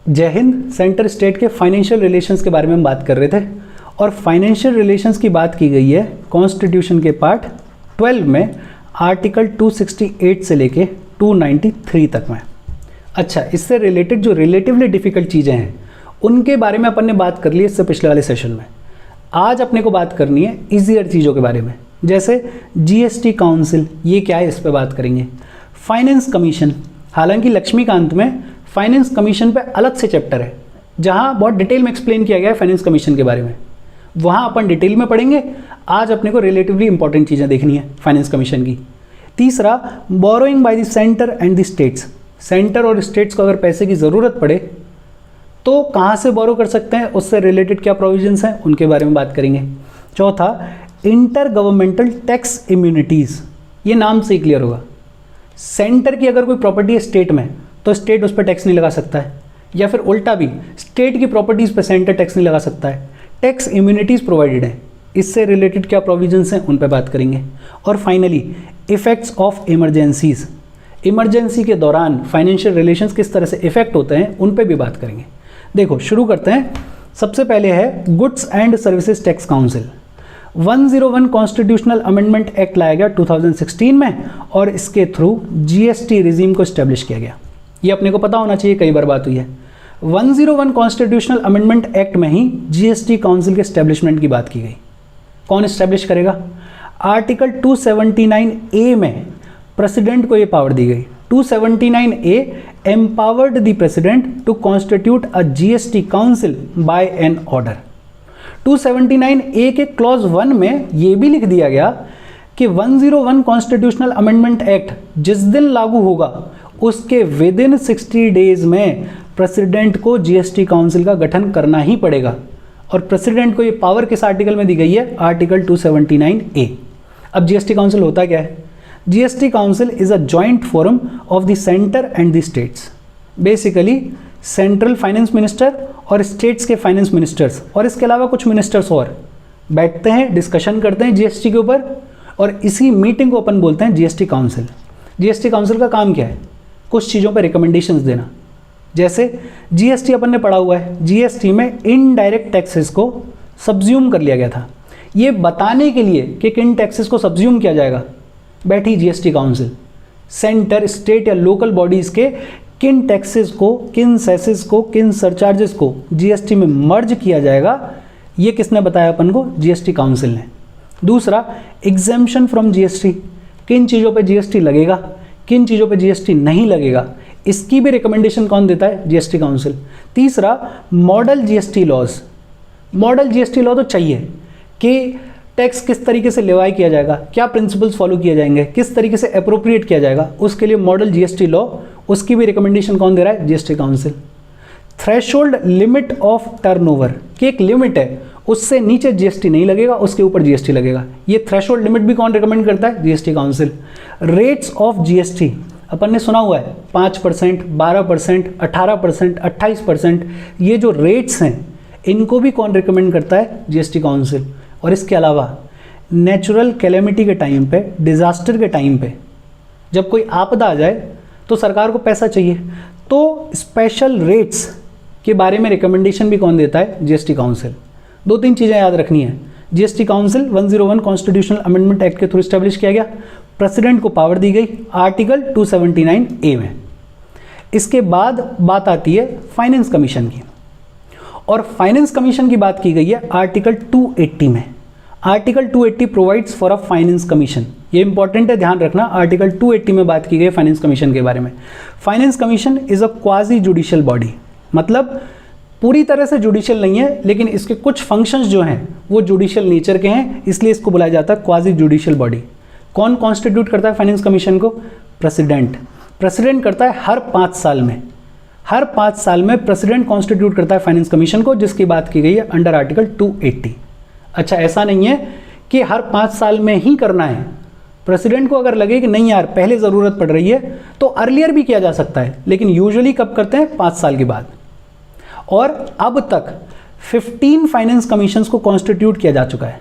जय Hind. Centre state के financial relations के बारे में हम बात कर रहे थे और फाइनेंशियल रिलेशंस की बात की गई है कॉन्स्टिट्यूशन के पार्ट 12 में आर्टिकल 268 से लेके 293 तक में। अच्छा, इससे रिलेटेड जो रिलेटिवली डिफ़िकल्ट चीज़ें हैं उनके बारे में अपन ने बात कर ली इससे पिछले वाले सेशन में। आज अपने को बात करनी है ईजियर चीज़ों के बारे में, जैसे जीएसटी काउंसिल, ये क्या है इस पर बात करेंगे। फाइनेंस कमीशन, हालांकि लक्ष्मीकांत में फाइनेंस कमीशन पे अलग से चैप्टर है जहाँ बहुत डिटेल में एक्सप्लेन किया गया है फाइनेंस कमीशन के बारे में, वहाँ अपन डिटेल में पढ़ेंगे। आज अपने को रिलेटिवली इंपॉर्टेंट चीज़ें देखनी है फाइनेंस कमीशन की। तीसरा, borrowing bye the centre and the states. Centre और स्टेट्स को अगर पैसे की ज़रूरत पड़े तो कहाँ से बोरो कर सकते हैं, उससे रिलेटेड क्या प्रोविजंस हैं उनके बारे में बात करेंगे। चौथा, इंटर गवर्नमेंटल टैक्स इम्यूनिटीज़, ये नाम से ही क्लियर होगा। सेंटर की अगर कोई प्रॉपर्टी है स्टेट में तो स्टेट उस पर टैक्स नहीं लगा सकता है, या फिर उल्टा भी स्टेट की प्रॉपर्टीज़ पर सेंटर टैक्स नहीं लगा सकता है। टैक्स इम्यूनिटीज़ प्रोवाइडेड है, इससे रिलेटेड क्या प्रोविजंस हैं उन पर बात करेंगे। और finally, effects of emergencies, emergency के दौरान फाइनेंशियल रिलेशंस किस तरह से इफेक्ट होते हैं उन पर भी बात करेंगे। देखो, शुरू करते हैं। सबसे पहले है goods and services tax council. 101 constitutional amendment act लाया गया 2016 में और इसके थ्रू जीएसटी रिजीम को इस्टेब्लिश किया गया। ये अपने को पता होना चाहिए, कई बार बात हुई है। 101 कॉन्स्टिट्यूशनल अमेंडमेंट एक्ट में ही जीएसटी काउंसिल के इस्टेब्लिशमेंट की बात की गई। कौन इस्टेब्लिश करेगा? आर्टिकल 279A में प्रेसिडेंट को ये पावर दी गई। 279A empowered the president to constitute a GST council by an order. 279A के क्लॉज 1 में ये भी लिख दिया गया कि 101 कॉन्स्टिट्यूशनल अमेंडमेंट एक्ट जिस दिन लागू होगा उसके विद इन 60 डेज में प्रेसिडेंट को जीएसटी काउंसिल का गठन करना ही पड़ेगा। और प्रेसिडेंट को ये पावर किस आर्टिकल में दी गई है? Article 279A। अब जीएसटी काउंसिल होता क्या है? GST council is a joint forum of the centre and the states. Basically central finance minister और स्टेट्स के फाइनेंस मिनिस्टर्स और इसके अलावा कुछ मिनिस्टर्स और बैठते हैं, डिस्कशन करते हैं जीएसटी के ऊपर, और इसी मीटिंग को अपन बोलते हैं जीएसटी काउंसिल। जीएसटी काउंसिल का काम क्या है? कुछ चीज़ों पर रिकमेंडेशंस देना। जैसे जीएसटी अपन ने पढ़ा हुआ है, जीएसटी में इनडायरेक्ट टैक्सेस को सब्ज्यूम कर लिया गया था। ये बताने के लिए कि किन टैक्सेस को सब्ज्यूम किया जाएगा बैठी जीएसटी काउंसिल। सेंटर, स्टेट या लोकल बॉडीज़ के किन टैक्सेस को, किन सेसेस को, किन सरचार्जेस को जीएसटी में मर्ज किया जाएगा, ये किसने बताया अपन को? जीएसटी काउंसिल ने। दूसरा, एग्जेम्पशन फ्रॉम जीएसटी, किन चीज़ों पे जीएसटी लगेगा, किन चीज़ों पे जीएसटी नहीं लगेगा, इसकी भी रिकमेंडेशन कौन देता है? GST council. तीसरा, model GST laws. Model GST law तो चाहिए कि टैक्स किस तरीके से लेवाई किया जाएगा, क्या प्रिंसिपल्स फॉलो किए जाएंगे, किस तरीके से अप्रोप्रिएट किया जाएगा, उसके लिए मॉडल जीएसटी लॉ, उसकी भी रिकमेंडेशन कौन दे रहा है? GST council. Threshold limit of turnover, कि एक लिमिट है उससे नीचे जीएसटी नहीं लगेगा, उसके ऊपर जीएसटी लगेगा। ये थ्रेशोल्ड लिमिट भी कौन रिकमेंड करता है? GST council. Rates of GST, अपन ने सुना हुआ है 5%, 12%, 18%, 28%, ये जो रेट्स हैं इनको भी कौन रिकमेंड करता है? GST council. और इसके अलावा नेचुरल कैलेमिटी के टाइम पे, डिज़ास्टर के टाइम पे, जब कोई आपदा आ जाए तो सरकार को पैसा चाहिए, तो स्पेशल रेट्स के बारे में रिकमेंडेशन भी कौन देता है? GST council. 2-3 चीज़ें याद रखनी है। GST council 101 constitutional amendment act के थ्रू इस्टेब्लिश किया गया, प्रेसिडेंट को पावर दी गई आर्टिकल 279A में। इसके बाद बात आती है फाइनेंस कमीशन की, और फाइनेंस कमीशन की बात की गई है आर्टिकल 280 में। Article 280 provides for a finance commission. ये इंपॉर्टेंट है, ध्यान रखना। आर्टिकल 280 में बात की गई है फाइनेंस कमीशन के बारे में। Finance commission is a quasi judicial body, मतलब पूरी तरह से जुडिशियल नहीं है, लेकिन इसके कुछ फंक्शंस जो हैं वो जुडिशियल नेचर के हैं, इसलिए इसको बुलाया जाता है क्वाजी जुडिशियल बॉडी। कौन कॉन्स्टिट्यूट करता है फाइनेंस कमीशन को? प्रेसिडेंट। प्रेसिडेंट करता है हर 5 साल में। हर 5 साल में प्रेसिडेंट कॉन्स्टिट्यूट करता है फाइनेंस कमीशन को, जिसकी बात की गई है अंडर आर्टिकल 280। अच्छा, ऐसा नहीं है कि हर 5 साल में ही करना है। प्रेसिडेंट को अगर लगे कि नहीं यार पहले ज़रूरत पड़ रही है तो अर्लियर भी किया जा सकता है, लेकिन यूजुअली कब करते हैं? 5 साल के बाद। और अब तक 15 फाइनेंस कमीशंस को कॉन्स्टिट्यूट किया जा चुका है।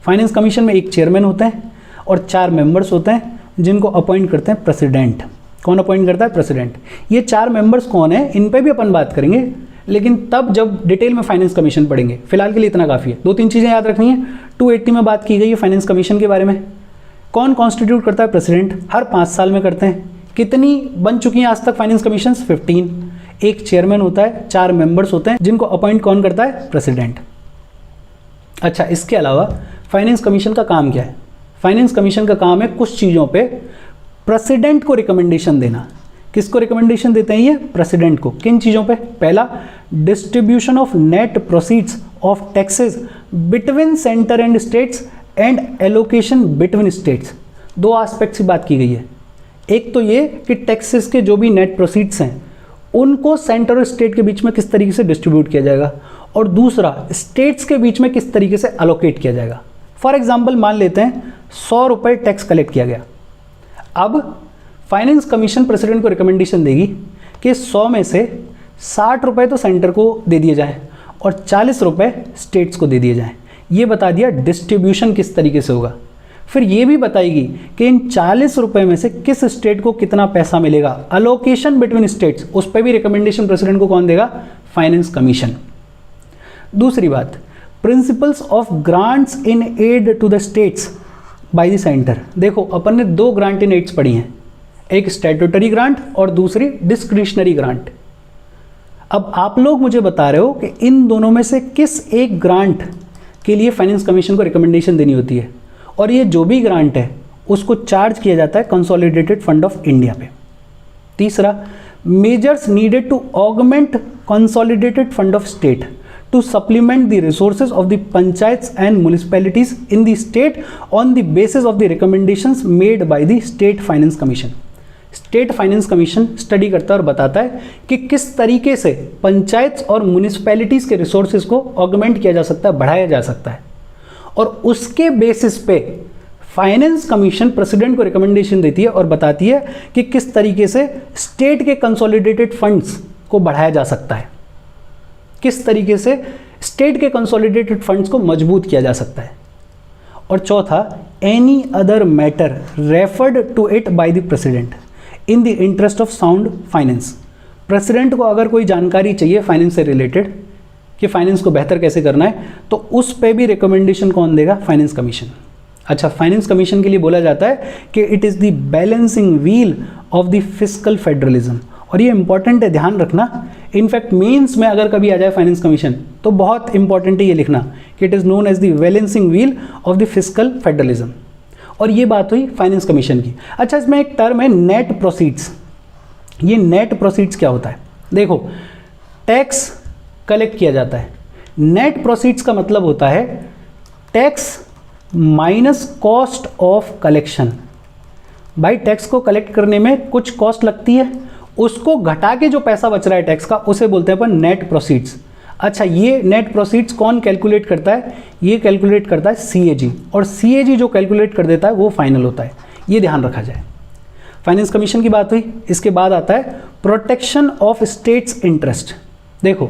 फाइनेंस कमीशन में एक चेयरमैन होते हैं और 4 मेंबर्स होते हैं जिनको अपॉइंट करते हैं प्रेसिडेंट। कौन अपॉइंट करता है? प्रेसिडेंट। ये 4 मेंबर्स कौन है, इन पे भी अपन बात करेंगे, लेकिन तब जब डिटेल में फाइनेंस कमीशन पढ़ेंगे। फिलहाल के लिए इतना काफ़ी है। 2-3 चीज़ें याद रखनी है। 280 में बात की गई है फाइनेंस कमीशन के बारे में। कौन कॉन्स्टिट्यूट करता है? प्रेसिडेंट। हर 5 साल में करते हैं। कितनी बन चुकी हैं आज तक फाइनेंस कमीशन? 15। एक चेयरमैन होता है, 4 मेंबर्स होते हैं, जिनको अपॉइंट कौन करता है? प्रेसिडेंट। अच्छा, इसके अलावा फाइनेंस कमीशन का काम क्या है? फाइनेंस कमीशन का काम है कुछ चीज़ों पे प्रेसिडेंट को रिकमेंडेशन देना। किसको रिकमेंडेशन देते हैं ये? प्रेसिडेंट को। किन चीज़ों पे? पहला, distribution of net proceeds of taxes between centre and states and allocation between states. 2 aspects की बात की गई है। एक तो ये कि टैक्सेस के जो भी नेट प्रोसीड्स हैं उनको सेंटर और स्टेट के बीच में किस तरीके से डिस्ट्रीब्यूट किया जाएगा, और दूसरा स्टेट्स के बीच में किस तरीके से अलोकेट किया जाएगा। फॉर एग्जाम्पल मान लेते हैं 100 रुपये टैक्स कलेक्ट किया गया। अब फाइनेंस कमीशन प्रेसिडेंट को रिकमेंडेशन देगी कि 100 में से 60 रुपये तो सेंटर को दे दिए जाएं और 40 रुपये स्टेट्स को दे दिए जाएं। ये बता दिया डिस्ट्रीब्यूशन किस तरीके से होगा। फिर ये भी बताएगी कि इन 40 रुपये में से किस स्टेट को कितना पैसा मिलेगा। अलोकेशन बिटवीन स्टेट्स, उस पर भी रिकमेंडेशन प्रेसिडेंट को कौन देगा? Finance commission. दूसरी बात, principles of grants in aid to the states by the centre. देखो, अपन ने 2 ग्रांट इन एड्स पढ़ी हैं, एक स्टैट्यूटरी ग्रांट और दूसरी डिस्क्रिशनरी ग्रांट। अब आप लोग मुझे बता रहे हो कि इन दोनों में से किस एक ग्रांट के लिए फाइनेंस कमीशन को रिकमेंडेशन देनी होती है, और ये जो भी ग्रांट है उसको चार्ज किया जाता है कंसोलिडेटेड फंड ऑफ इंडिया पे। तीसरा, measures needed to augment consolidated fund of state to supplement the resources of the panchayats and municipalities in the state on the basis of the recommendations made by the state finance commission। State finance commission study करता है और बताता है कि किस तरीके से पंचायत और म्यूनिसिपैलिटीज़ के रिसोर्सेज को ऑगमेंट किया जा सकता है, बढ़ाया जा सकता है, और उसके बेसिस पे फाइनेंस कमीशन प्रेसिडेंट को रिकमेंडेशन देती है और बताती है कि किस तरीके से स्टेट के कंसोलिडेटेड फंड्स को बढ़ाया जा सकता है, किस तरीके से स्टेट के कंसोलिडेटेड फंड्स को मजबूत किया जा सकता है। और चौथा, any other matter referred to it by the president in the interest of sound finance. President को अगर कोई जानकारी चाहिए फाइनेंस से रिलेटेड कि फाइनेंस को बेहतर कैसे करना है, तो उस पे भी रिकमेंडेशन कौन देगा? Finance commission. अच्छा, फाइनेंस कमीशन के लिए बोला जाता है कि it is the balancing wheel of the fiscal federalism. और ये इंपॉर्टेंट है, ध्यान रखना। इनफैक्ट मेंस में अगर कभी आ जाए फाइनेंस कमीशन तो बहुत इंपॉर्टेंट है ये लिखना कि it is known as the balancing wheel of the fiscal federalism. और ये बात हुई फाइनेंस कमीशन की। अच्छा, इसमें एक टर्म है नेट प्रोसीड्स। ये नेट प्रोसीड्स क्या होता है? देखो, टैक्स कलेक्ट किया जाता है। नेट प्रोसीड्स का मतलब होता है tax minus cost of collection. भाई, टैक्स को कलेक्ट करने में कुछ कॉस्ट लगती है, उसको घटा के जो पैसा बच रहा है टैक्स का, उसे बोलते हैं अपन नेट प्रोसीड्स। अच्छा, ये नेट प्रोसीड्स कौन कैलकुलेट करता है? ये कैलकुलेट करता है सीएजी, और सीएजी जो कैलकुलेट कर देता है वो फाइनल होता है। ये ध्यान रखा जाए। फाइनेंस कमीशन की बात हुई। इसके बाद आता है प्रोटेक्शन ऑफ स्टेट्स इंटरेस्ट। देखो,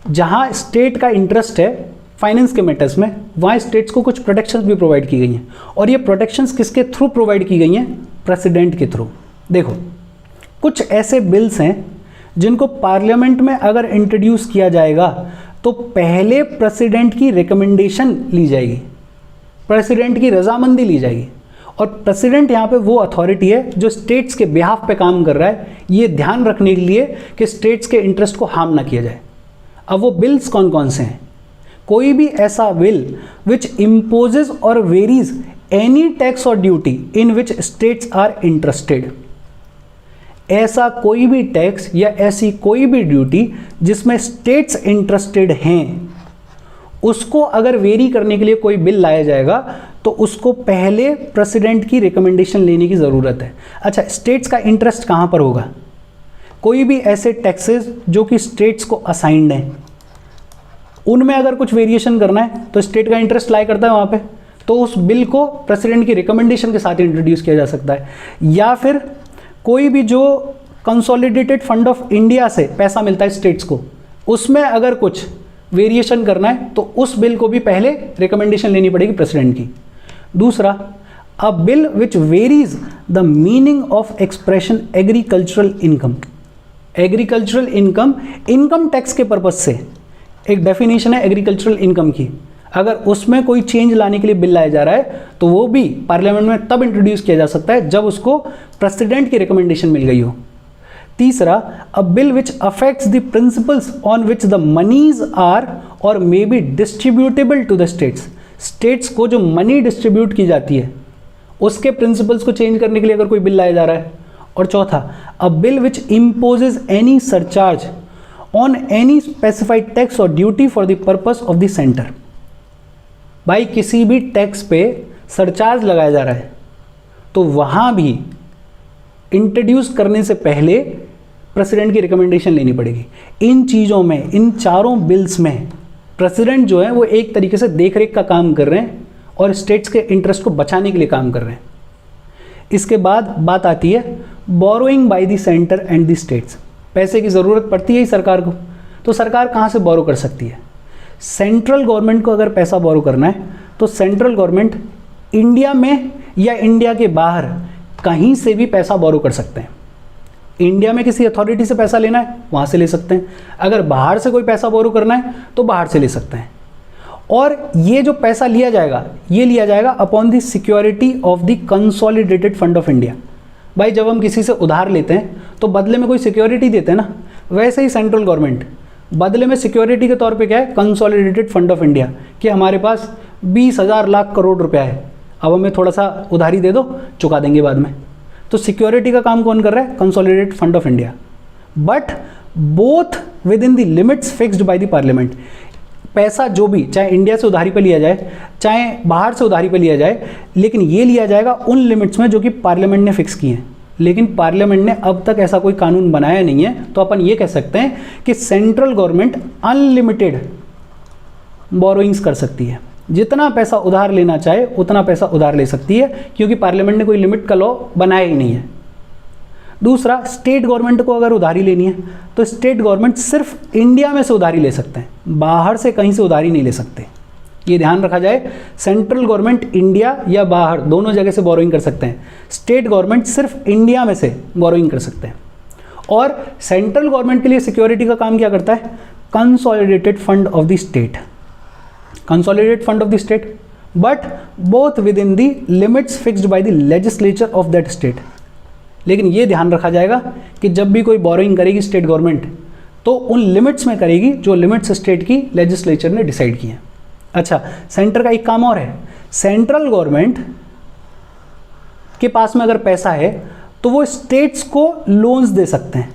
जहाँ स्टेट का इंटरेस्ट है फाइनेंस के मैटर्स में, वहाँ स्टेट्स को कुछ प्रोटेक्शंस भी प्रोवाइड की गई हैं, और ये प्रोटेक्शंस किसके थ्रू प्रोवाइड की गई हैं? प्रेसिडेंट के थ्रू। देखो, कुछ ऐसे बिल्स हैं जिनको पार्लियामेंट में अगर इंट्रोड्यूस किया जाएगा तो पहले प्रेसिडेंट की रिकमेंडेशन ली जाएगी, प्रेसिडेंट की रजामंदी ली जाएगी, और प्रेसिडेंट यहाँ पे वो अथॉरिटी है जो स्टेट्स के बिहाफ पे काम कर रहा है, ये ध्यान रखने के लिए कि स्टेट्स के इंटरेस्ट को हार्म ना किया जाए। अब वो बिल्स कौन कौन से हैं? कोई भी ऐसा बिल विच इम्पोजेज और वेरीज एनी टैक्स और duty in which states are interested. ऐसा कोई भी टैक्स या ऐसी कोई भी ड्यूटी जिसमें स्टेट्स इंटरेस्टेड हैं, उसको अगर वेरी करने के लिए कोई बिल लाया जाएगा तो उसको पहले प्रेसिडेंट की रिकमेंडेशन लेने की ज़रूरत है। अच्छा, स्टेट्स का इंटरेस्ट कहाँ पर होगा? कोई भी ऐसे टैक्सेस जो कि स्टेट्स को असाइंड हैं, उनमें अगर कुछ वेरिएशन करना है तो स्टेट का इंटरेस्ट लाई करता है वहाँ पे, तो उस बिल को प्रेसिडेंट की रिकमेंडेशन के साथ इंट्रोड्यूस किया जा सकता है। या फिर कोई भी जो कंसोलिडेटेड फंड ऑफ इंडिया से पैसा मिलता है स्टेट्स को, उसमें अगर कुछ वेरिएशन करना है तो उस बिल को भी पहले रिकमेंडेशन लेनी पड़ेगी प्रेसिडेंट की। दूसरा, अ bill which varies the meaning of expression agricultural income. Agricultural income, income tax के पर्पज से एक डेफिनेशन है एग्रीकल्चरल इनकम की, अगर उसमें कोई चेंज लाने के लिए बिल लाया जा रहा है तो वो भी पार्लियामेंट में तब इंट्रोड्यूस किया जा सकता है जब उसको प्रेसिडेंट की रिकमेंडेशन मिल गई हो। तीसरा, a bill which affects the principles on which the moneys are और may be distributable to the states. States को जो मनी डिस्ट्रीब्यूट की जाती है उसके प्रिंसिपल्स को चेंज करने के लिए अगर कोई बिल लाया जा रहा है। और चौथा, a bill which imposes any surcharge on any specified tax और duty for the purpose of the centre. भाई किसी भी टैक्स पे सरचार्ज लगाया जा रहा है तो वहां भी इंट्रोड्यूस करने से पहले प्रेसिडेंट की रिकमेंडेशन लेनी पड़ेगी। इन चीज़ों में, इन चारों बिल्स में प्रेसिडेंट जो है वो एक तरीके से देखरेख का काम कर रहे हैं और स्टेट्स के इंटरेस्ट को बचाने के लिए काम कर रहे हैं। इसके बाद बात आती है borrowing bye the centre and the states. पैसे की ज़रूरत पड़ती है ही सरकार को, तो सरकार कहाँ से बोरो कर सकती है? सेंट्रल गवर्नमेंट को अगर पैसा बोरो करना है तो सेंट्रल गवर्नमेंट इंडिया में या इंडिया के बाहर कहीं से भी पैसा बोरो कर सकते हैं। इंडिया में किसी अथॉरिटी से पैसा लेना है वहाँ से ले सकते हैं, अगर बाहर से कोई पैसा बोरो करना है तो बाहर से ले सकते हैं। और ये जो पैसा लिया जाएगा ये लिया जाएगा upon the security of the consolidated fund of India. भाई जब हम किसी से उधार लेते हैं तो बदले में कोई सिक्योरिटी देते हैं ना, वैसे ही सेंट्रल गवर्नमेंट बदले में सिक्योरिटी के तौर पे क्या है, कंसोलिडेटेड फंड ऑफ इंडिया, कि हमारे पास 20,000 लाख करोड़ रुपया है, अब हमें थोड़ा सा उधारी दे दो, चुका देंगे बाद में। तो सिक्योरिटी का काम कौन कर रहा है? Consolidated fund of India, but both with in the limits fixed by the parliament. पैसा जो भी, चाहे इंडिया से उधारी पे लिया जाए चाहे बाहर से उधारी पे लिया जाए, लेकिन ये लिया जाएगा उन लिमिट्स में जो कि पार्लियामेंट ने फिक्स किए हैं। लेकिन पार्लियामेंट ने अब तक ऐसा कोई कानून बनाया नहीं है, तो अपन ये कह सकते हैं कि सेंट्रल गवर्नमेंट अनलिमिटेड बोरोइंग्स कर सकती है, जितना पैसा उधार लेना चाहे उतना पैसा उधार ले सकती है, क्योंकि पार्लियामेंट ने कोई लिमिट का लॉ बनाया ही नहीं है। दूसरा, स्टेट गवर्नमेंट को अगर उधारी लेनी है तो स्टेट गवर्नमेंट सिर्फ इंडिया में से उधारी ले सकते हैं, बाहर से कहीं से उधारी नहीं ले सकते। ये ध्यान रखा जाए, सेंट्रल गवर्नमेंट इंडिया या बाहर दोनों जगह से बोरोइंग कर सकते हैं, स्टेट गवर्नमेंट सिर्फ इंडिया में से बोरोइंग कर सकते हैं। और सेंट्रल गवर्नमेंट के लिए सिक्योरिटी का काम क्या करता है? Consolidated fund of the state, consolidated fund of the state, but both with in the limits fixed by the legislature of that state. लेकिन ये ध्यान रखा जाएगा कि जब भी कोई बोरोइंग करेगी स्टेट गवर्नमेंट तो उन लिमिट्स में करेगी जो लिमिट्स स्टेट की लेजिस्लेचर ने डिसाइड की हैं। अच्छा, सेंटर का एक काम और है, सेंट्रल गवर्नमेंट के पास में अगर पैसा है तो वो स्टेट्स को लोन्स दे सकते हैं।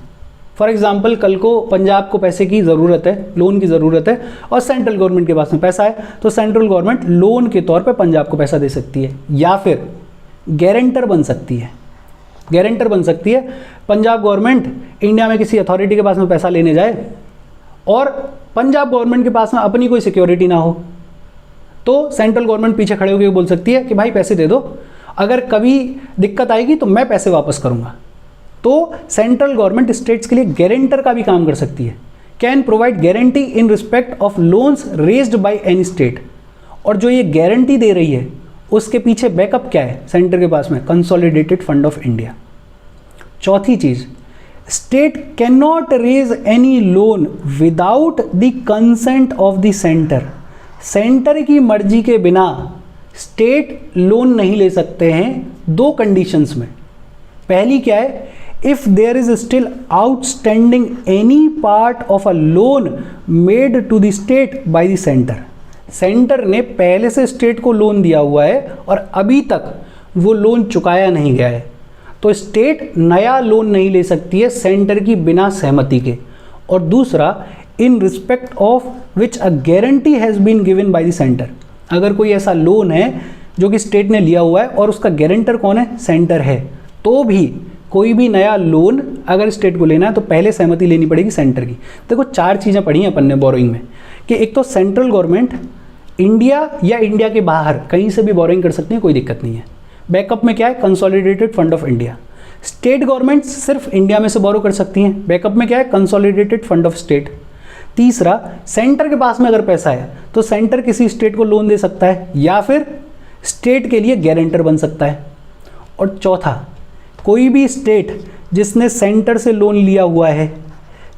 फॉर एग्जांपल, कल को पंजाब को पैसे की ज़रूरत है, लोन की ज़रूरत है, और सेंट्रल गवर्नमेंट के पास में पैसा है, तो सेंट्रल गवर्नमेंट लोन के तौर पे पंजाब को पैसा दे सकती है, या फिर गारंटर बन सकती है। गारंटर बन सकती है। पंजाब गवर्नमेंट इंडिया में किसी अथॉरिटी के पास में पैसा लेने जाए और पंजाब गवर्नमेंट के पास में अपनी कोई सिक्योरिटी ना हो, तो सेंट्रल गवर्नमेंट पीछे खड़े होकर बोल सकती है कि भाई पैसे दे दो, अगर कभी दिक्कत आएगी तो मैं पैसे वापस करूंगा। तो सेंट्रल गवर्नमेंट स्टेट्स के लिए गारंटर का भी काम कर सकती है, can provide guarantee in respect of loans raised by any state. और जो ये गारंटी दे रही है उसके पीछे बैकअप क्या है सेंटर के पास में? Consolidated fund of India. चौथी चीज, state can not raise any loan without the consent of the centre. Centre की मर्जी के बिना स्टेट लोन नहीं ले सकते हैं दो कंडीशंस में। पहली क्या है? If there is still outstanding any part of a loan made to the state by the centre. Centre ने पहले से स्टेट को लोन दिया हुआ है और अभी तक वो लोन चुकाया नहीं गया है, तो स्टेट नया लोन नहीं ले सकती है सेंटर की बिना सहमति के। और दूसरा, in respect of which a guarantee has been given by the centre. अगर कोई ऐसा लोन है जो कि स्टेट ने लिया हुआ है और उसका गारंटर कौन है? सेंटर है, तो भी कोई भी नया लोन अगर स्टेट को लेना है तो पहले सहमति लेनी पड़ेगी सेंटर की। देखो, चार चीज़ें पढ़ी हैं अपन ने बोरोइंग में, कि एक तो सेंट्रल गवर्नमेंट इंडिया या इंडिया के बाहर कहीं से भी बोरोइंग कर सकती है, कोई दिक्कत नहीं है। बैकअप में क्या है? Consolidated fund of India. State government सिर्फ इंडिया में से बोरो कर सकती हैं, बैकअप में क्या है? Consolidated fund of state. तीसरा, सेंटर के पास में अगर पैसा है तो सेंटर किसी स्टेट को लोन दे सकता है, या फिर स्टेट के लिए गारंटर बन सकता है। और चौथा, कोई भी स्टेट जिसने सेंटर से लोन लिया हुआ है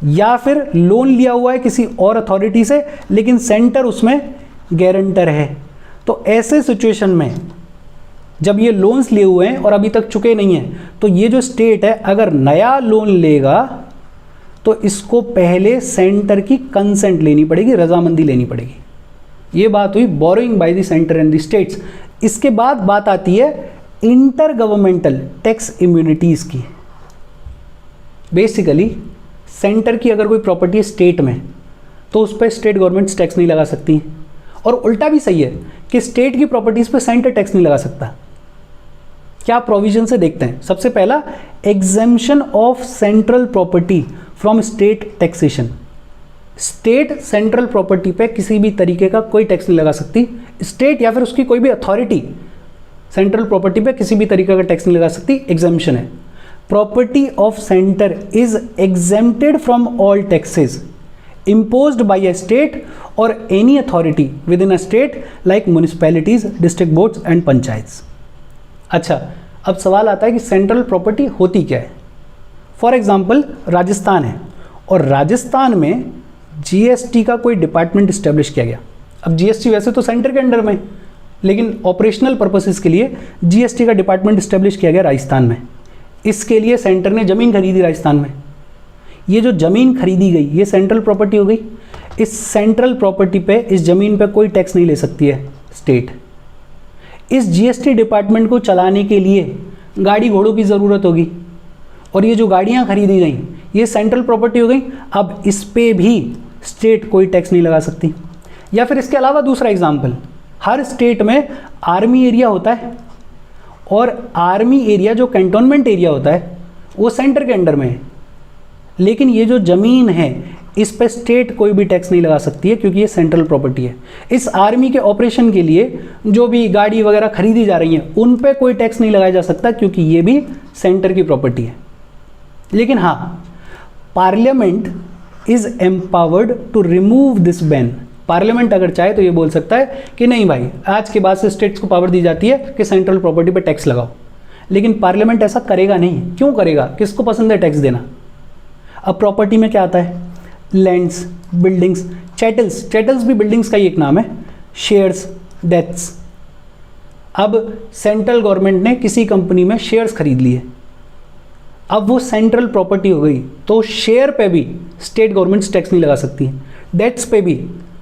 या फिर लोन लिया हुआ है किसी और अथॉरिटी से लेकिन सेंटर उसमें गारंटर है, तो ऐसे सिचुएशन में जब ये लोन्स लिए हुए हैं और अभी तक चुके नहीं हैं, तो ये जो स्टेट है अगर नया लोन लेगा तो इसको पहले सेंटर की कंसेंट लेनी पड़ेगी, रजामंदी लेनी पड़ेगी। ये बात हुई borrowing bye the centre and the states. इसके बाद बात आती है इंटर गवर्नमेंटल टैक्स इम्यूनिटीज़ की। बेसिकली सेंटर की अगर कोई प्रॉपर्टी है स्टेट में तो उस पर स्टेट गवर्नमेंट्स टैक्स नहीं लगा सकती, और उल्टा भी सही है कि स्टेट की प्रॉपर्टीज़ पे सेंटर टैक्स नहीं लगा सकता। क्या प्रोविजन से देखते हैं। सबसे पहला, exemption of central property from state taxation. State central property पे किसी भी तरीके का कोई टैक्स नहीं लगा सकती। स्टेट या फिर उसकी कोई भी अथॉरिटी सेंट्रल प्रॉपर्टी पे किसी भी तरीके का टैक्स नहीं लगा सकती, एग्जेम्पशन है। Property of centre is exempted from all taxes imposed by a state or any authority within a state like municipalities, district boards and panchayat. अच्छा, अब सवाल आता है कि सेंट्रल प्रॉपर्टी होती क्या है। फॉर एग्जाम्पल राजस्थान है और राजस्थान में जीएसटी का कोई डिपार्टमेंट इस्टेब्लिश किया गया। अब जीएसटी वैसे तो सेंटर के अंडर में, लेकिन ऑपरेशनल पर्पसेस के लिए जीएसटी का डिपार्टमेंट इस्टेब्लिश किया गया राजस्थान में। इसके लिए सेंटर ने ज़मीन खरीदी राजस्थान में। ये जो ज़मीन खरीदी गई ये सेंट्रल प्रॉपर्टी हो गई। इस सेंट्रल प्रॉपर्टी पे, इस ज़मीन पे कोई टैक्स नहीं ले सकती है स्टेट। इस जीएसटी डिपार्टमेंट को चलाने के लिए गाड़ी घोड़ों की ज़रूरत होगी, और ये जो गाड़ियाँ खरीदी गई ये सेंट्रल प्रॉपर्टी हो गई। अब इस पे भी स्टेट कोई टैक्स नहीं लगा सकती। या फिर इसके अलावा दूसरा एग्जाम्पल, हर स्टेट में आर्मी एरिया होता है, और आर्मी एरिया जो कैंटोनमेंट एरिया होता है वो सेंटर के अंडर में है, लेकिन ये जो ज़मीन है इस पे स्टेट कोई भी टैक्स नहीं लगा सकती है क्योंकि ये सेंट्रल प्रॉपर्टी है। इस आर्मी के ऑपरेशन के लिए जो भी गाड़ी वगैरह खरीदी जा रही हैं उन पे कोई टैक्स नहीं लगाया जा सकता क्योंकि ये भी सेंटर की प्रॉपर्टी है। लेकिन हाँ, parliament is empowered to remove this ban. Parliament अगर चाहे तो ये बोल सकता है कि नहीं भाई, आज के बाद से स्टेट्स को पावर दी जाती है कि सेंट्रल प्रॉपर्टी पे टैक्स लगाओ, लेकिन पार्लियामेंट ऐसा करेगा नहीं। क्यों करेगा? किसको पसंद है टैक्स देना? अब प्रॉपर्टी में क्या आता है? Lands, buildings, चैटल्स। चैटल्स भी बिल्डिंग्स का ही एक नाम है। Shares, deaths. अब सेंट्रल गवर्नमेंट ने किसी कंपनी में शेयर्स खरीद लिए, अब वो सेंट्रल प्रॉपर्टी हो गई, तो शेयर पे भी स्टेट गवर्नमेंट्स टैक्स नहीं लगा सकती हैं। डेथ्स पे भी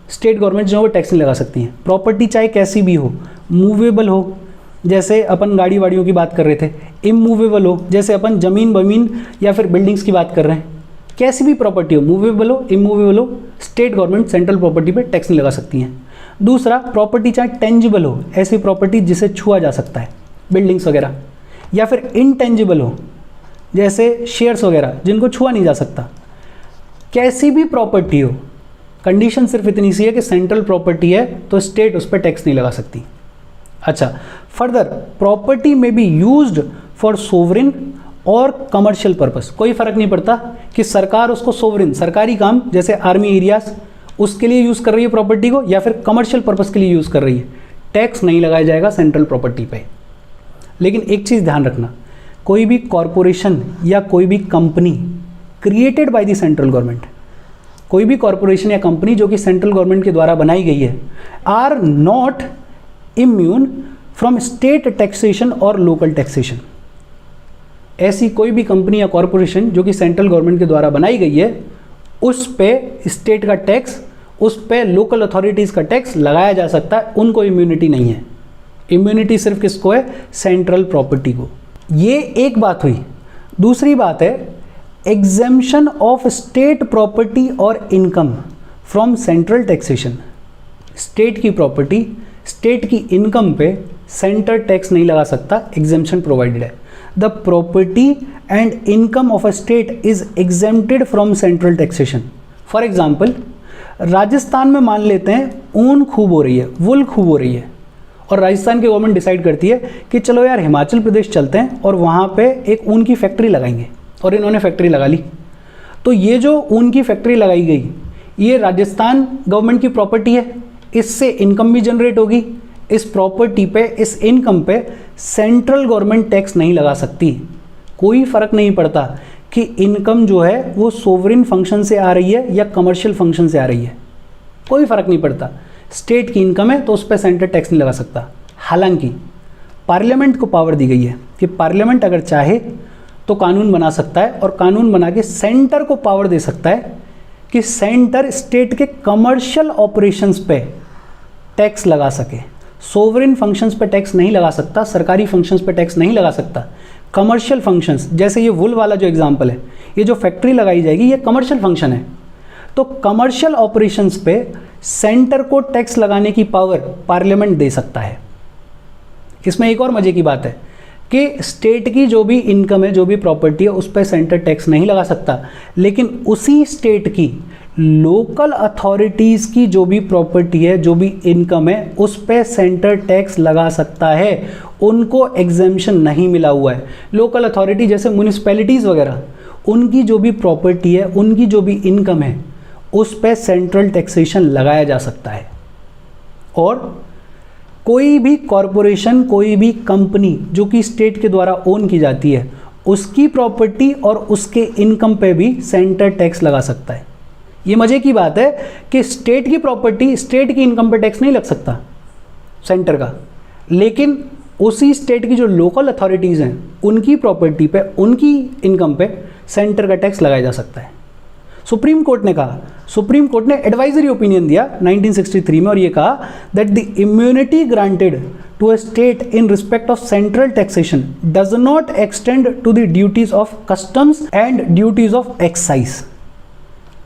स्टेट गवर्नमेंट जो है वो टैक्स नहीं लगा सकती हैं। प्रॉपर्टी चाहे कैसी भी हो, मूवेबल हो जैसे अपन गाड़ी वाड़ियों की बात कर रहे थे, इमूवेबल हो जैसे अपन ज़मीन बमीन या फिर बिल्डिंग्स की बात कर रहे हैं, कैसी भी प्रॉपर्टी हो, मूवेबल हो इमूवेबल हो, स्टेट गवर्नमेंट सेंट्रल प्रॉपर्टी पे टैक्स नहीं लगा सकती हैं। दूसरा, प्रॉपर्टी चाहे टेंजिबल हो, ऐसी प्रॉपर्टी जिसे छुआ जा सकता है, बिल्डिंग्स वगैरह, या फिर इनटेंजिबल हो जैसे शेयर्स वगैरह जिनको छुआ नहीं जा सकता। कैसी भी प्रॉपर्टी हो, कंडीशन सिर्फ इतनी सी है कि सेंट्रल प्रॉपर्टी है तो स्टेट उस पर टैक्स नहीं लगा सकती। अच्छा, फर्दर, प्रॉपर्टी में बी यूज्ड फॉर सोवरिन और कमर्शियल पर्पस। कोई फर्क नहीं पड़ता कि सरकार उसको सोवरिन, सरकारी काम जैसे आर्मी एरियाज, उसके लिए यूज़ कर रही है प्रॉपर्टी को या फिर कमर्शियल पर्पस के लिए यूज़ कर रही है, टैक्स नहीं लगाया जाएगा सेंट्रल प्रॉपर्टी पे। लेकिन एक चीज़ ध्यान रखना, कोई भी कॉरपोरेशन या कोई भी company created by the central government, कोई भी कॉरपोरेशन या कंपनी जो कि सेंट्रल गवर्नमेंट के द्वारा बनाई गई है, are not immune from state taxation और लोकल टैक्सेशन। ऐसी कोई भी कंपनी या कॉरपोरेशन जो कि सेंट्रल गवर्नमेंट के द्वारा बनाई गई है, उस पे स्टेट का टैक्स, उस पे लोकल अथॉरिटीज़ का टैक्स लगाया जा सकता है, उनको इम्यूनिटी नहीं है। इम्यूनिटी सिर्फ किसको है? सेंट्रल प्रॉपर्टी को। ये एक बात हुई। दूसरी बात है एग्जेम्पशन ऑफ स्टेट प्रॉपर्टी और income from central taxation. State की प्रॉपर्टी, स्टेट की इनकम पे सेंटर टैक्स नहीं लगा सकता, एग्जेम्पशन प्रोवाइडेड है। The property and income of a state is exempted from central taxation. For example, Rajasthan में मान लेते हैं ऊन खूब हो रही है, वुल खूब हो रही है, और राजस्थान की गवर्नमेंट डिसाइड करती है कि चलो यार हिमाचल प्रदेश चलते हैं और वहाँ पे एक ऊन की फैक्ट्री लगाएंगे, और इन्होंने फैक्ट्री लगा ली। तो ये जो ऊन की फैक्ट्री लगाई गई, ये राजस्थान गवर्नमेंट की प्रॉपर्टी है, इससे इनकम भी जनरेट होगी, इस प्रॉपर्टी पे, इस इनकम पे सेंट्रल गवर्नमेंट टैक्स नहीं लगा सकती। कोई फर्क नहीं पड़ता कि इनकम जो है वो सोवरेन फंक्शन से आ रही है या कमर्शियल फंक्शन से आ रही है, कोई फर्क नहीं पड़ता। स्टेट की इनकम है तो उस पर सेंटर टैक्स नहीं लगा सकता। हालांकि पार्लियामेंट को पावर दी गई है कि पार्लियामेंट अगर चाहे तो कानून बना सकता है और कानून बना के सेंटर को पावर दे सकता है कि सेंटर स्टेट के कमर्शियल ऑपरेशंस पे टैक्स लगा सके। सोवरेन फंक्शंस पे टैक्स नहीं लगा सकता, सरकारी फंक्शंस पे टैक्स नहीं लगा सकता। कमर्शियल फंक्शंस, जैसे ये वुल वाला जो एग्जांपल है, ये जो फैक्ट्री लगाई जाएगी ये कमर्शियल फंक्शन है, तो कमर्शियल ऑपरेशंस पे सेंटर को टैक्स लगाने की पावर पार्लियामेंट दे सकता है। इसमें एक और मजे की बात है कि स्टेट की जो भी इनकम है, जो भी प्रॉपर्टी है, उस पर सेंटर टैक्स नहीं लगा सकता, लेकिन उसी स्टेट की लोकल अथॉरिटीज़ की जो भी प्रॉपर्टी है, जो भी इनकम है, उस पर सेंटर टैक्स लगा सकता है। उनको एग्जेम्पशन नहीं मिला हुआ है। लोकल अथॉरिटी जैसे म्यूनिसिपैलिटीज़ वगैरह, उनकी जो भी प्रॉपर्टी है, उनकी जो भी इनकम है, उस पर सेंट्रल टैक्सेशन लगाया जा सकता है। और कोई भी कॉरपोरेशन, कोई भी कंपनी जो कि स्टेट के द्वारा ओन की जाती है, उसकी प्रॉपर्टी और उसके इनकम पे भी सेंटर टैक्स लगा सकता है। ये मजे की बात है कि स्टेट की प्रॉपर्टी, स्टेट की इनकम पे टैक्स नहीं लग सकता सेंटर का, लेकिन उसी स्टेट की जो लोकल अथॉरिटीज़ हैं, उनकी प्रॉपर्टी पे, उनकी इनकम पे सेंटर का टैक्स लगाया जा सकता है। सुप्रीम कोर्ट ने कहा, सुप्रीम कोर्ट ने एडवाइजरी ओपिनियन दिया 1963 में, और ये कहा that the immunity granted to a state in respect of central taxation does not extend to the duties of customs and duties of excise.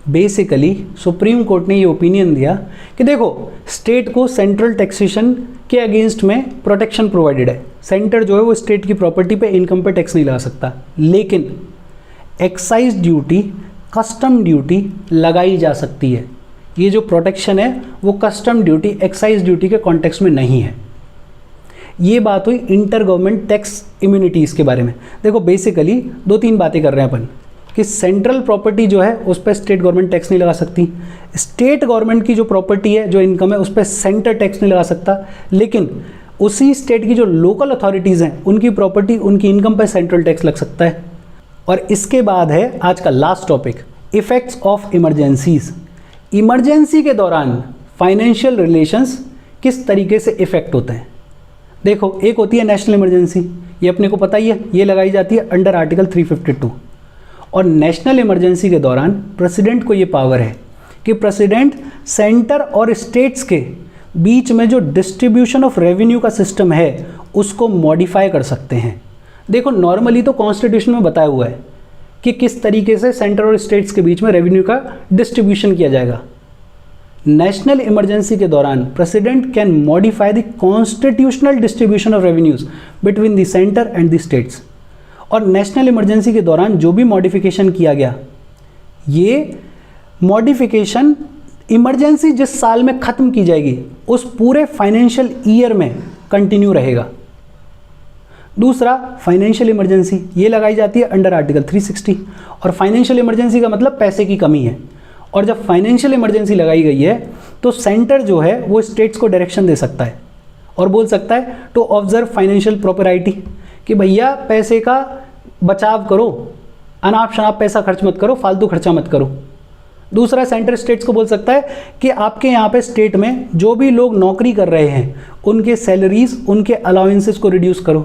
Basically supreme court ने ये opinion दिया कि देखो, स्टेट को सेंट्रल टैक्सेशन के against में protection provided है। Centre जो है वो स्टेट की प्रॉपर्टी पे, इनकम पे टैक्स नहीं लगा सकता, लेकिन एक्साइज ड्यूटी, कस्टम ड्यूटी लगाई जा सकती है। ये जो प्रोटेक्शन है वो कस्टम ड्यूटी, एक्साइज ड्यूटी के कॉन्टेक्स्ट में नहीं है। ये बात हुई इंटर गवर्नमेंट टैक्स इम्यूनिटीज़ के बारे में। देखो बेसिकली 2-3 बातें कर रहे हैं अपन कि सेंट्रल प्रॉपर्टी जो है उस पर स्टेट गवर्नमेंट टैक्स नहीं लगा सकती, स्टेट गवर्नमेंट की जो प्रॉपर्टी है, जो इनकम है, उस पर सेंटर टैक्स नहीं लगा सकता, लेकिन उसी स्टेट की जो लोकल अथॉरिटीज़ हैं, उनकी प्रॉपर्टी, उनकी इनकम पर सेंट्रल टैक्स लग सकता है। और इसके बाद है आज का last topic, effects of emergencies. Emergency के दौरान फाइनेंशियल रिलेशंस किस तरीके से इफेक्ट होते हैं। देखो, एक होती है नेशनल इमरजेंसी, ये अपने को पता ही है, ये लगाई जाती है अंडर आर्टिकल 352। और नेशनल इमरजेंसी के दौरान प्रेसिडेंट को ये पावर है कि प्रेसिडेंट सेंटर और स्टेट्स के बीच में जो डिस्ट्रीब्यूशन ऑफ रेवेन्यू का सिस्टम है उसको मॉडिफाई कर सकते हैं। देखो, नॉर्मली तो कॉन्स्टिट्यूशन में बताया हुआ है कि किस तरीके से सेंटर और स्टेट्स के बीच में रेवेन्यू का डिस्ट्रीब्यूशन किया जाएगा। नेशनल इमरजेंसी के दौरान president can modify the constitutional distribution of revenues between the centre and the states. और नेशनल इमरजेंसी के दौरान जो भी मॉडिफिकेशन किया गया, ये मॉडिफिकेशन इमरजेंसी जिस साल में ख़त्म की जाएगी उस पूरे फाइनेंशियल ईयर में कंटिन्यू रहेगा। दूसरा, फाइनेंशियल इमरजेंसी, ये लगाई जाती है अंडर आर्टिकल 360। और फाइनेंशियल इमरजेंसी का मतलब पैसे की कमी है। और जब फाइनेंशियल इमरजेंसी लगाई गई है तो सेंटर जो है वो स्टेट्स को डायरेक्शन दे सकता है और बोल सकता है टू ऑब्जर्व फाइनेंशियल प्रॉपरिटी, कि भैया पैसे का बचाव करो, अनाप शनाप पैसा खर्च मत करो, फालतू खर्चा मत करो। दूसरा, सेंटर स्टेट्स को बोल सकता है कि आपके यहाँ पे स्टेट में जो भी लोग नौकरी कर रहे हैं उनके सैलरीज, उनके अलाउंसेस को रिड्यूस करो।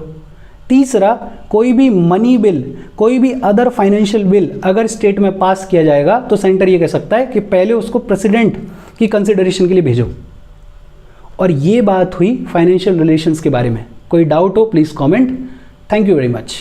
तीसरा, कोई भी मनी बिल, कोई भी अदर फाइनेंशियल बिल अगर स्टेट में पास किया जाएगा तो सेंटर ये कह सकता है कि पहले उसको प्रेसिडेंट की कंसिडरेशन के लिए भेजो। और ये बात हुई फाइनेंशियल रिलेशंस के बारे में। कोई डाउट हो please comment. Thank you very much.